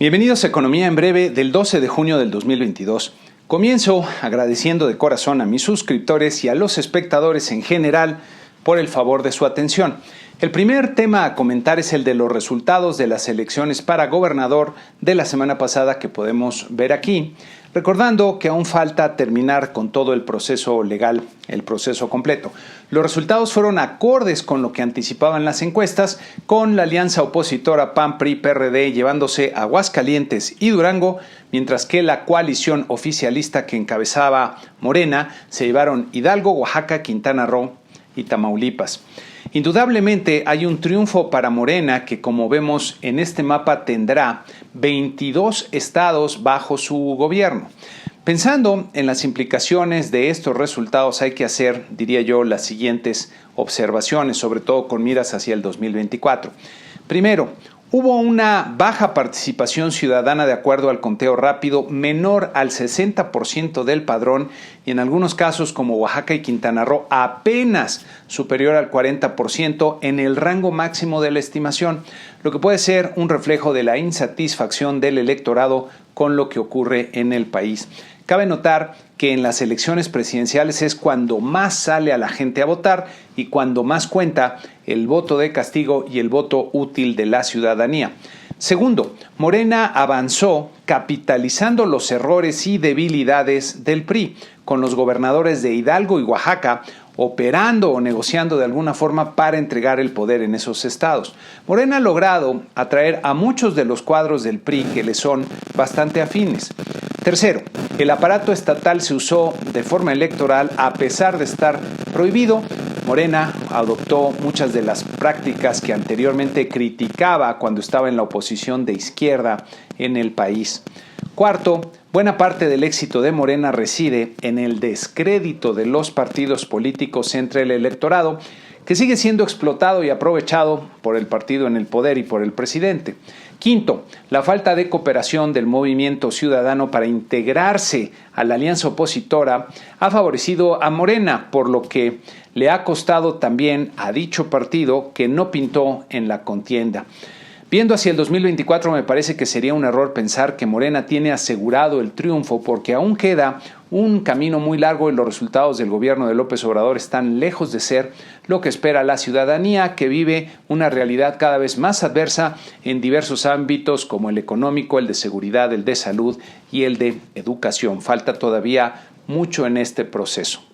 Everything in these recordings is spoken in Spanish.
Bienvenidos a Economía en Breve del 12 de junio del 2022. Comienzo agradeciendo de corazón a mis suscriptores y a los espectadores en general por el favor de su atención. El primer tema a comentar es el de los resultados de las elecciones para gobernador de la semana pasada que podemos ver aquí, recordando que aún falta terminar con todo el proceso legal, el proceso completo. Los resultados fueron acordes con lo que anticipaban las encuestas, con la alianza opositora PAN-PRI-PRD llevándose Aguascalientes y Durango, mientras que la coalición oficialista que encabezaba Morena se llevaron Hidalgo, Oaxaca, Quintana Roo y Tamaulipas. Indudablemente hay un triunfo para Morena que, como vemos en este mapa, tendrá 22 estados bajo su gobierno. Pensando en las implicaciones de estos resultados hay que hacer, diría yo, las siguientes observaciones, sobre todo con miras hacia el 2024. Primero, hubo una baja participación ciudadana de acuerdo al conteo rápido, menor al 60% del padrón y en algunos casos como Oaxaca y Quintana Roo apenas superior al 40% en el rango máximo de la estimación, lo que puede ser un reflejo de la insatisfacción del electorado con lo que ocurre en el país. Cabe notar que en las elecciones presidenciales es cuando más sale a la gente a votar y cuando más cuenta el voto de castigo y el voto útil de la ciudadanía. Segundo, Morena avanzó capitalizando los errores y debilidades del PRI, con los gobernadores de Hidalgo y Oaxaca operando o negociando de alguna forma para entregar el poder en esos estados. Morena ha logrado atraer a muchos de los cuadros del PRI que le son bastante afines. Tercero, el aparato estatal se usó de forma electoral a pesar de estar prohibido. Morena adoptó muchas de las prácticas que anteriormente criticaba cuando estaba en la oposición de izquierda en el país. Cuarto, buena parte del éxito de Morena reside en el descrédito de los partidos políticos entre el electorado, que sigue siendo explotado y aprovechado por el partido en el poder y por el presidente. Quinto, la falta de cooperación del movimiento ciudadano para integrarse a la alianza opositora ha favorecido a Morena, por lo que le ha costado también a dicho partido que no pintó en la contienda. Viendo hacia el 2024 me parece que sería un error pensar que Morena tiene asegurado el triunfo porque aún queda un camino muy largo y los resultados del gobierno de López Obrador están lejos de ser lo que espera la ciudadanía, que vive una realidad cada vez más adversa en diversos ámbitos como el económico, el de seguridad, el de salud y el de educación. Falta todavía mucho en este proceso.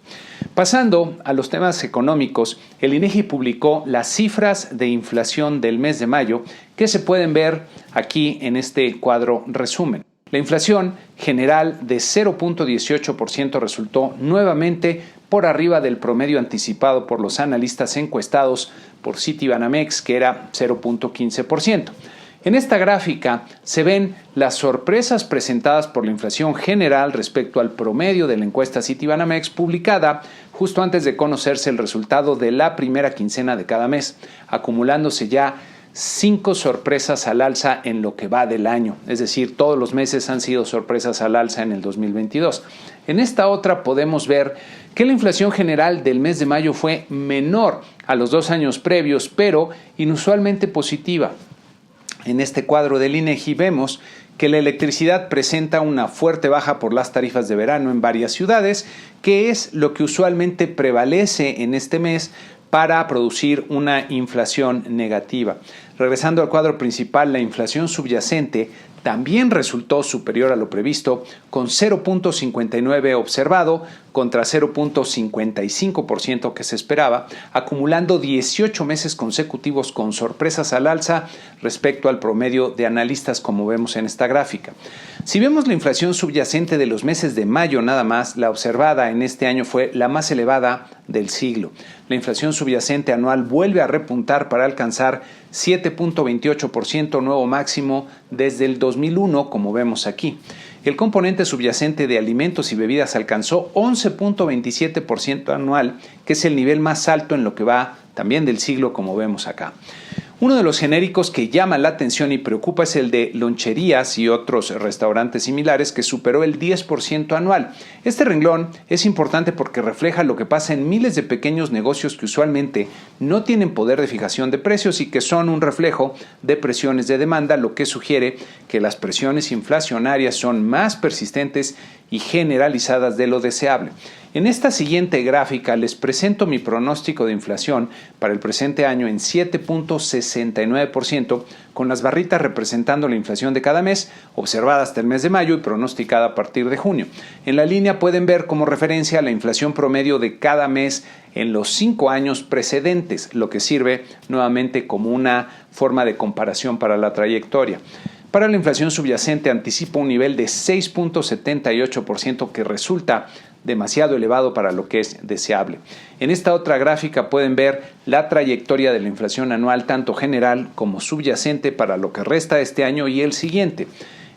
Pasando a los temas económicos, el INEGI publicó las cifras de inflación del mes de mayo que se pueden ver aquí en este cuadro resumen. La inflación general de 0.18% resultó nuevamente por arriba del promedio anticipado por los analistas encuestados por Citibanamex, que era 0.15%. En esta gráfica se ven las sorpresas presentadas por la inflación general respecto al promedio de la encuesta Citibanamex publicada justo antes de conocerse el resultado de la primera quincena de cada mes, acumulándose ya 5 sorpresas al alza en lo que va del año, es decir, todos los meses han sido sorpresas al alza en el 2022. En esta otra podemos ver que la inflación general del mes de mayo fue menor a los 2 años previos, pero inusualmente positiva. En este cuadro del INEGI vemos que la electricidad presenta una fuerte baja por las tarifas de verano en varias ciudades, que es lo que usualmente prevalece en este mes para producir una inflación negativa. Regresando al cuadro principal, la inflación subyacente también resultó superior a lo previsto, con 0.59 observado contra 0.55% que se esperaba, acumulando 18 meses consecutivos con sorpresas al alza respecto al promedio de analistas, como vemos en esta gráfica. Si vemos la inflación subyacente de los meses de mayo nada más, la observada en este año fue la más elevada del siglo. La inflación subyacente anual vuelve a repuntar para alcanzar 7.28%, nuevo máximo desde el 2001, como vemos aquí. El componente subyacente de alimentos y bebidas alcanzó 11.27% anual, que es el nivel más alto en lo que va también del siglo, como vemos acá. Uno de los genéricos que llama la atención y preocupa es el de loncherías y otros restaurantes similares, que superó el 10% anual. Este renglón es importante porque refleja lo que pasa en miles de pequeños negocios que usualmente no tienen poder de fijación de precios y que son un reflejo de presiones de demanda, lo que sugiere que las presiones inflacionarias son más persistentes y generalizadas de lo deseable. En esta siguiente gráfica les presento mi pronóstico de inflación para el presente año en 7.69%, con las barritas representando la inflación de cada mes, observada hasta el mes de mayo y pronosticada a partir de junio. En la línea pueden ver como referencia la inflación promedio de cada mes en los 5 años precedentes, lo que sirve nuevamente como una forma de comparación para la trayectoria. Para la inflación subyacente anticipa un nivel de 6.78% que resulta demasiado elevado para lo que es deseable. En esta otra gráfica pueden ver la trayectoria de la inflación anual tanto general como subyacente para lo que resta de este año y el siguiente.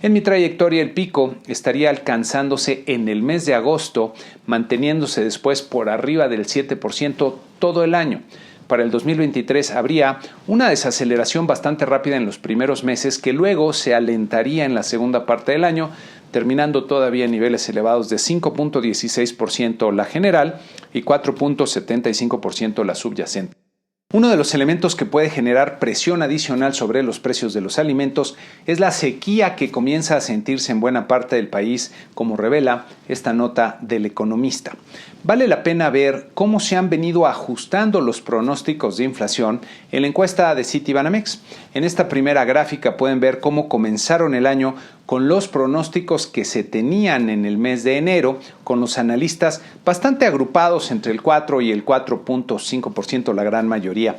En mi trayectoria el pico estaría alcanzándose en el mes de agosto, manteniéndose después por arriba del 7% todo el año. Para el 2023 habría una desaceleración bastante rápida en los primeros meses que luego se alentaría en la segunda parte del año, terminando todavía en niveles elevados de 5.16% la general y 4.75% la subyacente. Uno de los elementos que puede generar presión adicional sobre los precios de los alimentos es la sequía que comienza a sentirse en buena parte del país, como revela esta nota del Economista. Vale la pena ver cómo se han venido ajustando los pronósticos de inflación en la encuesta de Citibanamex. En esta primera gráfica pueden ver cómo comenzaron el año con los pronósticos que se tenían en el mes de enero, con los analistas bastante agrupados entre el 4 y el 4.5%, la gran mayoría.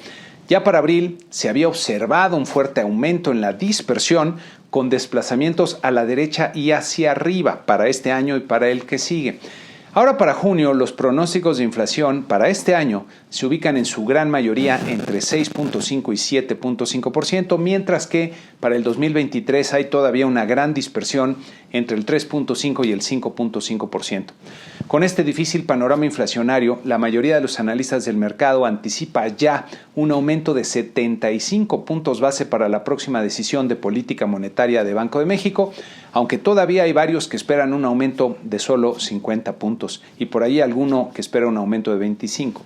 Ya para abril se había observado un fuerte aumento en la dispersión, con desplazamientos a la derecha y hacia arriba para este año y para el que sigue. Ahora para junio, los pronósticos de inflación para este año se ubican en su gran mayoría entre 6.5 y 7.5%, mientras que para el 2023 hay todavía una gran dispersión entre el 3.5 y el 5.5%. Con este difícil panorama inflacionario, la mayoría de los analistas del mercado anticipa ya un aumento de 75 puntos base para la próxima decisión de política monetaria de Banco de México, aunque todavía hay varios que esperan un aumento de solo 50 puntos y por ahí alguno que espera un aumento de 25.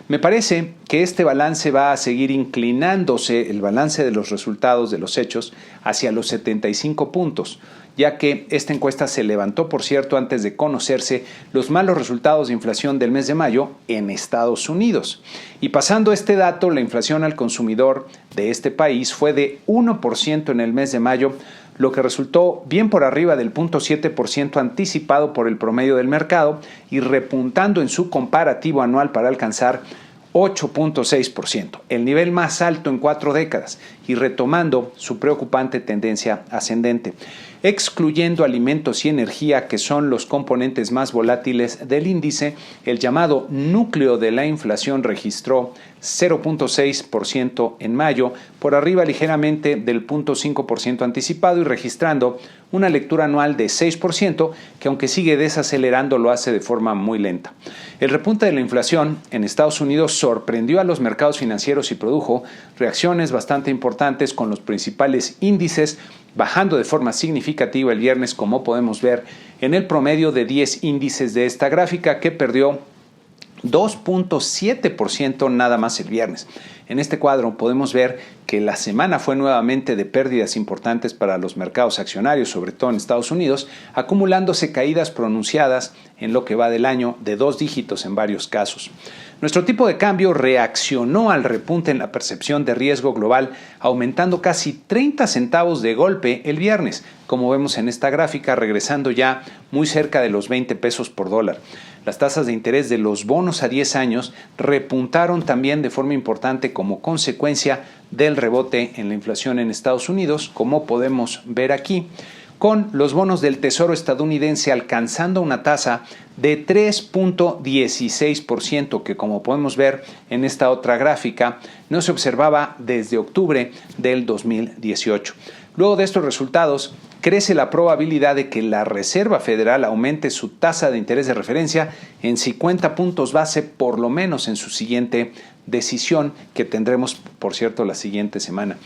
Me parece que este balance va a seguir inclinándose, el balance de los resultados de los hechos, hacia los 75 puntos, ya que esta encuesta se levantó, por cierto, antes de conocerse los malos resultados de inflación del mes de mayo en Estados Unidos. Y pasando este dato, la inflación al consumidor de este país fue de 1% en el mes de mayo, lo que resultó bien por arriba del 0.7% anticipado por el promedio del mercado y repuntando en su comparativo anual para alcanzar 8.6%, el nivel más alto en 4 décadas y retomando su preocupante tendencia ascendente. Excluyendo alimentos y energía, que son los componentes más volátiles del índice, el llamado núcleo de la inflación registró 0.6% en mayo, por arriba ligeramente del 0.5% anticipado y registrando una lectura anual de 6%, que aunque sigue desacelerando lo hace de forma muy lenta. El repunte de la inflación en Estados Unidos sorprendió a los mercados financieros y produjo reacciones bastante importantes, con los principales índices bajando de forma significativa el viernes, como podemos ver en el promedio de 10 índices de esta gráfica, que perdió 2.7% nada más el viernes. En este cuadro podemos ver que la semana fue nuevamente de pérdidas importantes para los mercados accionarios, sobre todo en Estados Unidos, acumulándose caídas pronunciadas en lo que va del año de 2 dígitos en varios casos. Nuestro tipo de cambio reaccionó al repunte en la percepción de riesgo global, aumentando casi 30 centavos de golpe el viernes, como vemos en esta gráfica, regresando ya muy cerca de los 20 pesos por dólar. Las tasas de interés de los bonos a 10 años repuntaron también de forma importante como consecuencia del rebote en la inflación en Estados Unidos, como podemos ver aquí, con los bonos del Tesoro estadounidense alcanzando una tasa de 3.16%, que como podemos ver en esta otra gráfica, no se observaba desde octubre del 2018. Luego de estos resultados, crece la probabilidad de que la Reserva Federal aumente su tasa de interés de referencia en 50 puntos base, por lo menos en su siguiente decisión, que tendremos, por cierto, la siguiente semana.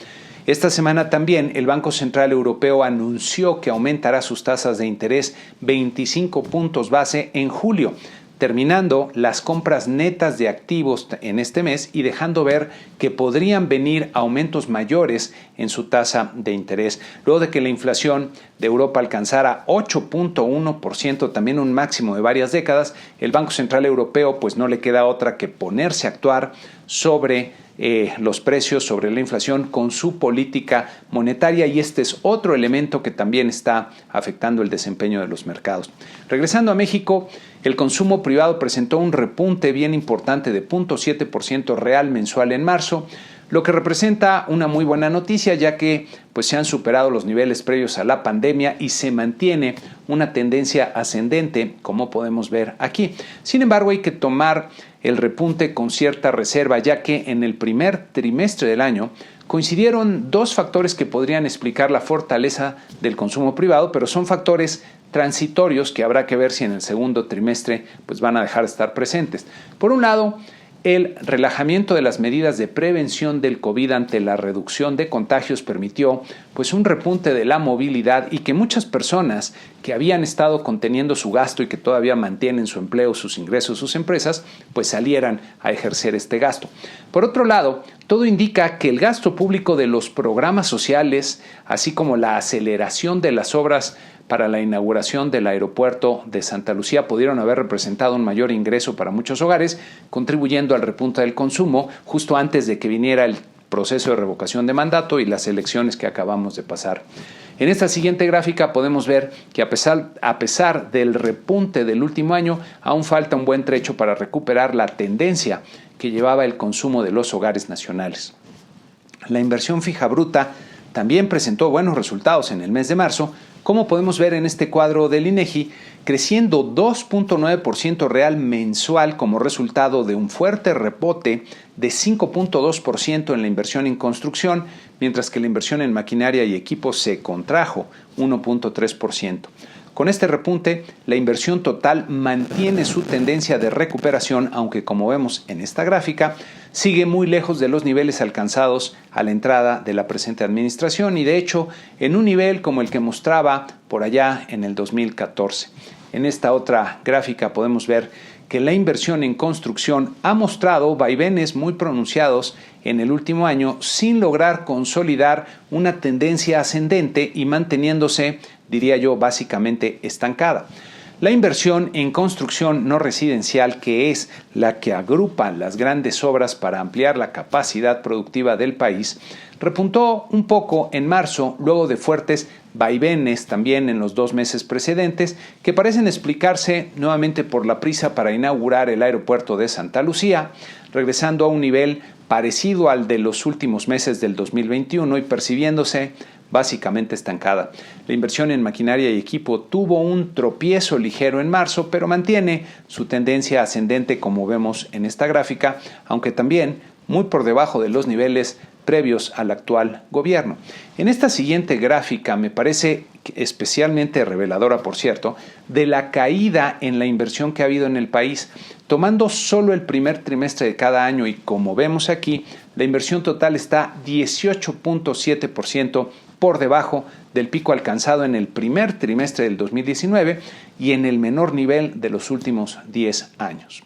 Esta semana también el Banco Central Europeo anunció que aumentará sus tasas de interés 25 puntos base en julio, terminando las compras netas de activos en este mes y dejando ver que podrían venir aumentos mayores en su tasa de interés. Luego de que la inflación de Europa alcanzara 8.1%, también un máximo de varias décadas, el Banco Central Europeo pues no le queda otra que ponerse a actuar sobre los precios, sobre la inflación con su política monetaria, y este es otro elemento que también está afectando el desempeño de los mercados. Regresando a México, el consumo privado presentó un repunte bien importante de 0.7% real mensual en marzo, lo que representa una muy buena noticia, ya que pues, se han superado los niveles previos a la pandemia y se mantiene una tendencia ascendente, como podemos ver aquí. Sin embargo, hay que tomar el repunte con cierta reserva, ya que en el primer trimestre del año coincidieron dos factores que podrían explicar la fortaleza del consumo privado, pero son factores transitorios que habrá que ver si en el segundo trimestre pues, van a dejar de estar presentes. Por un lado, el relajamiento de las medidas de prevención del COVID ante la reducción de contagios permitió pues un repunte de la movilidad y que muchas personas que habían estado conteniendo su gasto y que todavía mantienen su empleo, sus ingresos, sus empresas, pues salieran a ejercer este gasto. Por otro lado, todo indica que el gasto público de los programas sociales, así como la aceleración de las obras para la inauguración del aeropuerto de Santa Lucía, pudieron haber representado un mayor ingreso para muchos hogares, contribuyendo al repunte del consumo justo antes de que viniera el proceso de revocación de mandato y las elecciones que acabamos de pasar. En esta siguiente gráfica podemos ver que a pesar del repunte del último año, aún falta un buen trecho para recuperar la tendencia que llevaba el consumo de los hogares nacionales. La inversión fija bruta también presentó buenos resultados en el mes de marzo, como podemos ver en este cuadro del INEGI, creciendo 2.9% real mensual como resultado de un fuerte repunte de 5.2% en la inversión en construcción, mientras que la inversión en maquinaria y equipos se contrajo 1.3%. Con este repunte, la inversión total mantiene su tendencia de recuperación, aunque como vemos en esta gráfica, sigue muy lejos de los niveles alcanzados a la entrada de la presente administración y de hecho en un nivel como el que mostraba por allá en el 2014. En esta otra gráfica podemos ver que la inversión en construcción ha mostrado vaivenes muy pronunciados en el último año sin lograr consolidar una tendencia ascendente y manteniéndose, diría yo, básicamente estancada. La inversión en construcción no residencial, que es la que agrupa las grandes obras para ampliar la capacidad productiva del país, repuntó un poco en marzo luego de fuertes vaivenes también en los 2 meses precedentes que parecen explicarse nuevamente por la prisa para inaugurar el aeropuerto de Santa Lucía, regresando a un nivel parecido al de los últimos meses del 2021 y percibiéndose básicamente estancada. La inversión en maquinaria y equipo tuvo un tropiezo ligero en marzo, pero mantiene su tendencia ascendente como vemos en esta gráfica, aunque también muy por debajo de los niveles previos al actual gobierno. En esta siguiente gráfica me parece especialmente reveladora, por cierto, de la caída en la inversión que ha habido en el país. Tomando solo el primer trimestre de cada año y como vemos aquí, la inversión total está 18.7% por debajo del pico alcanzado en el primer trimestre del 2019 y en el menor nivel de los últimos 10 años.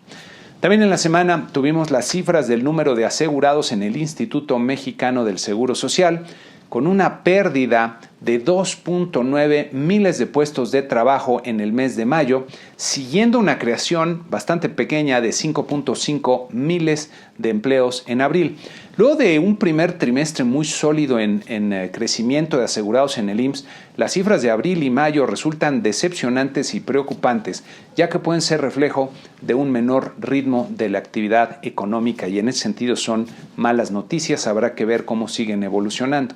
También en la semana tuvimos las cifras del número de asegurados en el Instituto Mexicano del Seguro Social, con una pérdida de 2.9 miles de puestos de trabajo en el mes de mayo, siguiendo una creación bastante pequeña de 5.5 miles de empleos en abril. Luego de un primer trimestre muy sólido en crecimiento de asegurados en el IMSS, las cifras de abril y mayo resultan decepcionantes y preocupantes, ya que pueden ser reflejo de un menor ritmo de la actividad económica y en ese sentido son malas noticias. Habrá que ver cómo siguen evolucionando.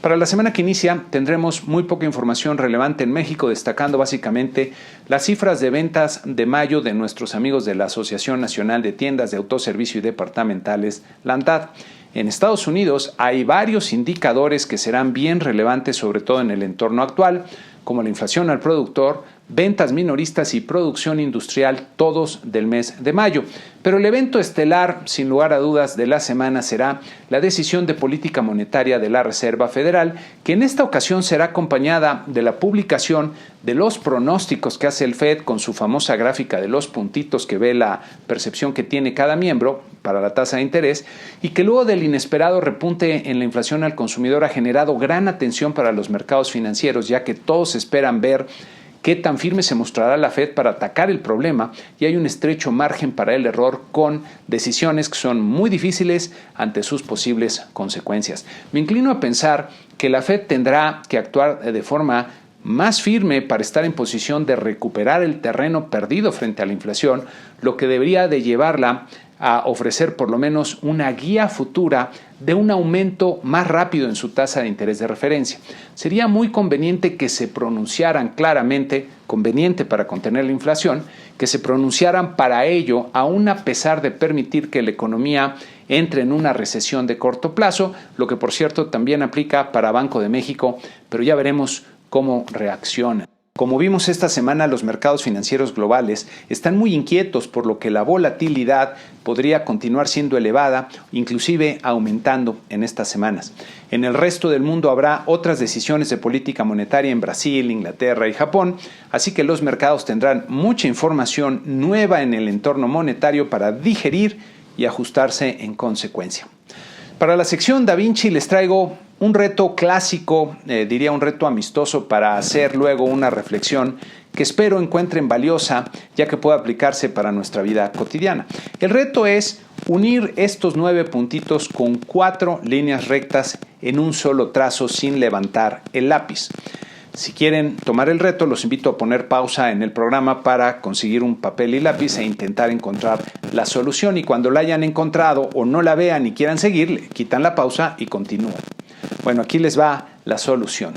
Para la semana que inicia tendremos muy poca información relevante en México, destacando básicamente las cifras de ventas de mayo de nuestros amigos de la Asociación Nacional de Tiendas de Autoservicio y Departamentales, la ANTAD. en Estados Unidos hay varios indicadores que serán bien relevantes, sobre todo en el entorno actual, como la inflación al productor, ventas minoristas y producción industrial, todos del mes de mayo. Pero el evento estelar, sin lugar a dudas, de la semana será la decisión de política monetaria de la Reserva Federal, que en esta ocasión será acompañada de la publicación de los pronósticos que hace el Fed con su famosa gráfica de los puntitos que ve la percepción que tiene cada miembro para la tasa de interés, y que luego del inesperado repunte en la inflación al consumidor ha generado gran atención para los mercados financieros, ya que todos esperan ver qué tan firme se mostrará la Fed para atacar el problema, y hay un estrecho margen para el error con decisiones que son muy difíciles ante sus posibles consecuencias. Me inclino a pensar que la Fed tendrá que actuar de forma más firme para estar en posición de recuperar el terreno perdido frente a la inflación, lo que debería de llevarla a ofrecer por lo menos una guía futura de un aumento más rápido en su tasa de interés de referencia. Sería muy conveniente que se pronunciaran claramente, conveniente para contener la inflación, que se pronunciaran para ello, aún a pesar de permitir que la economía entre en una recesión de corto plazo, lo que por cierto también aplica para Banco de México, pero ya veremos cómo reacciona. Como vimos esta semana, los mercados financieros globales están muy inquietos, por lo que la volatilidad podría continuar siendo elevada, inclusive aumentando en estas semanas. En el resto del mundo habrá otras decisiones de política monetaria en Brasil, Inglaterra y Japón, así que los mercados tendrán mucha información nueva en el entorno monetario para digerir y ajustarse en consecuencia. Para la sección Da Vinci les traigo un reto clásico, diría un reto amistoso, para hacer luego una reflexión que espero encuentren valiosa, ya que puede aplicarse para nuestra vida cotidiana. El reto es unir estos 9 puntitos con 4 líneas rectas en un solo trazo sin levantar el lápiz. Si quieren tomar el reto, los invito a poner pausa en el programa para conseguir un papel y lápiz e intentar encontrar la solución. Y cuando la hayan encontrado o no la vean y quieran seguir, le quitan la pausa y continúan. Bueno, aquí les va la solución.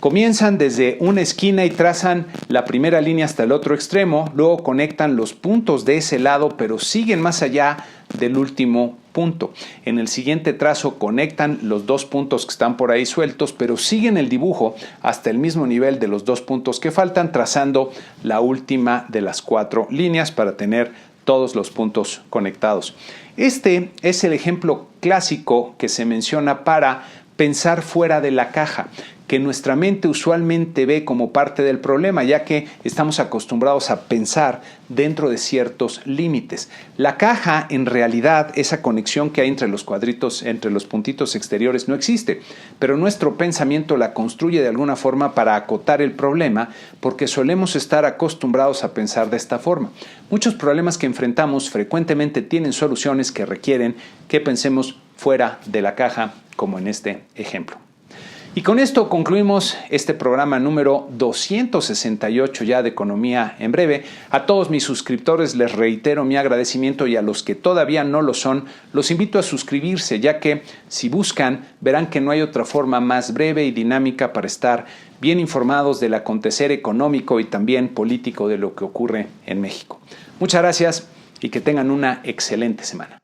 Comienzan desde una esquina y trazan la primera línea hasta el otro extremo, luego conectan los puntos de ese lado, pero siguen más allá del último punto. En el siguiente trazo conectan los 2 puntos que están por ahí sueltos, pero siguen el dibujo hasta el mismo nivel de los 2 puntos que faltan, trazando la última de las 4 líneas para tener todos los puntos conectados. Este es el ejemplo clásico que se menciona para pensar fuera de la caja, que nuestra mente usualmente ve como parte del problema, ya que estamos acostumbrados a pensar dentro de ciertos límites. La caja, en realidad, esa conexión que hay entre los cuadritos, entre los puntitos exteriores, no existe, pero nuestro pensamiento la construye de alguna forma para acotar el problema, porque solemos estar acostumbrados a pensar de esta forma. Muchos problemas que enfrentamos frecuentemente tienen soluciones que requieren que pensemos fuera de la caja, como en este ejemplo. Y con esto concluimos este programa número 268 ya de Economía en Breve. A todos mis suscriptores les reitero mi agradecimiento, y a los que todavía no lo son, los invito a suscribirse, ya que si buscan verán que no hay otra forma más breve y dinámica para estar bien informados del acontecer económico y también político de lo que ocurre en México. Muchas gracias y que tengan una excelente semana.